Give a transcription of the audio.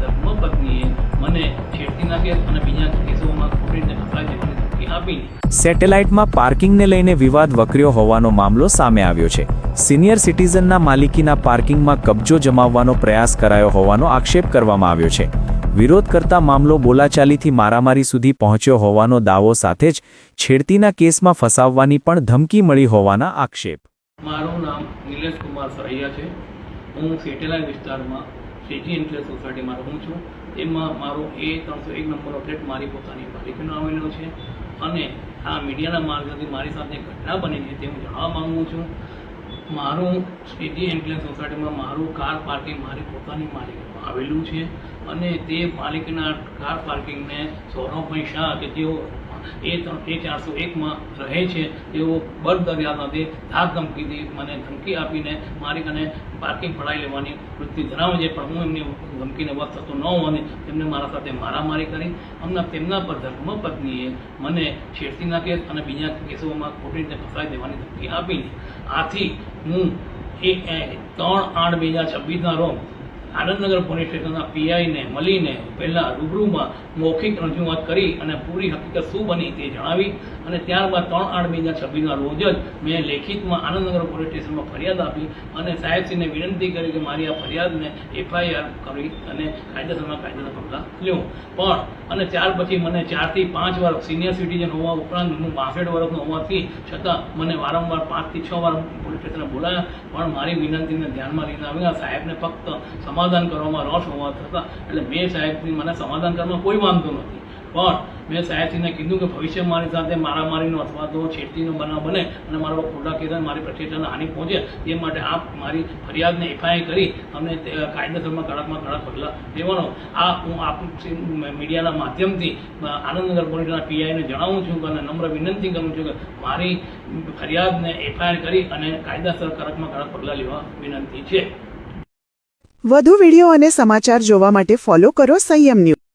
ધર્મપત્નીએ મને છેડતીના કેસ અને બીજા કેસોમાં ખોટી રીતે ફસાઈ દેવાની ધમકી આપીને સેટેલાઇટમાં પાર્કિંગને લઈને વિવાદ વકર્યો હોવાનો મામલો સામે આવ્યો છે। સિનિયર સિટીઝનના માલિકીના પાર્કિંગમાં કબજો જમાવવાનો પ્રયાસ કરાયો હોવાનો આક્ષેપ કરવામાં આવ્યો છે। વિરોધ કરતા મામલો બોલાચાલીથી મારામારી સુધી પહોંચ્યો હોવાનો દાવો સાથે જ છેડતીના કેસમાં ફસાવવાની પણ ધમકી મળી હોવાના આક્ષેપ। મારું નામ નિલેશ કુમાર સરૈયા છે। હું સેટેલાઇટ વિસ્તારમાં સિટી એન્ક્લેવ સોસાયટીમાં રહું છું। એમાં મારો A301 નંબરનો ફ્લેટ મારી પોતાની માલિકીનો આવેલો છે અને આ મીડિયાના માર્ગથી મારી સાથે ઘટના બની છે તે હું જણાવવા માગું છું। મારું સિટી એન્ક્લેવ સોસાયટીમાં મારું કાર પાર્કિંગ મારી પોતાની માલિકીમાં આવેલું છે અને તે માલિકીના કાર પાર્કિંગને સૌરભભાઈ શાહ કે તેઓ A401માં રહે છે તેઓ બળદરિયામાંથી ધાક ધમકીથી મને ધમકી આપીને મારી કને પાર્કિંગ પડાવી લેવાની વૃત્તિ ધરાવે છે, પણ હું એમની ધમકીને વશ થતો ન હોવાને તેમને મારા સાથે મારામારી કરી તેમના પર ધર્મપત્નીએ મને છેડતીના કેસ અને બીજા કેસોમાં ખોટી રીતે ફસાઈ દેવાની ધમકી આપીને આથી હું 3/8/2026ના રોજ આનંદનગર પોલીસ સ્ટેશનના પીઆઈને મળીને પહેલાં રૂબરૂમાં મૌખિક રજૂઆત કરી અને પૂરી હકીકત શું બની તે જણાવી અને ત્યારબાદ 3/8/2026ના રોજ જ મેં લેખિતમાં આનંદનગર પોલીસ સ્ટેશનમાં ફરિયાદ આપી અને સાહેબશ્રીને વિનંતી કરી કે મારી આ ફરિયાદને FIR કરી અને કાયદેસર પગલાં લ્યો પણ અને ત્યાર પછી મને 4 થી 5 વાર સિનિયર સિટીઝન હોવા ઉપરાંત હું 62 વર્ષનો હોવાથી છતાં મને વારંવાર 5 થી 6 વાર પોલીસ સ્ટેશને બોલાયા પણ મારી વિનંતીને ધ્યાનમાં લીધા વગર સાહેબને ફક્ત સમાધાન કરવામાં રસ હોવા છતાં એટલે મેં સાહેબની મને સમાધાન કરવામાં કોઈ વાંધો નથી, પણ મેં સાહેબશ્રીને કીધું કે ભવિષ્ય મારી સાથે મારામારીનો અથવા તો છેડતીનો બનાવ બને અને મારો ખોટા કેસ મારી પ્રતિષ્ઠાને હાનિ પહોંચે તે માટે આપ મારી ફરિયાદને FIR કરી અમને કાયદેસરમાં કડક પગલાં લેવાનો હું આપ મીડિયાના માધ્યમથી આનંદનગર પોલીસના પીઆઈને જણાવું છું અને નમ્ર વિનંતી કરું છું કે મારી ફરિયાદને FIR કરી અને કાયદેસર કડક પગલાં લેવા વિનંતી છે। વધુ વિડીયો અને સમાચાર જોવા માટે ફોલો કરો સંયમ ન્યૂઝ।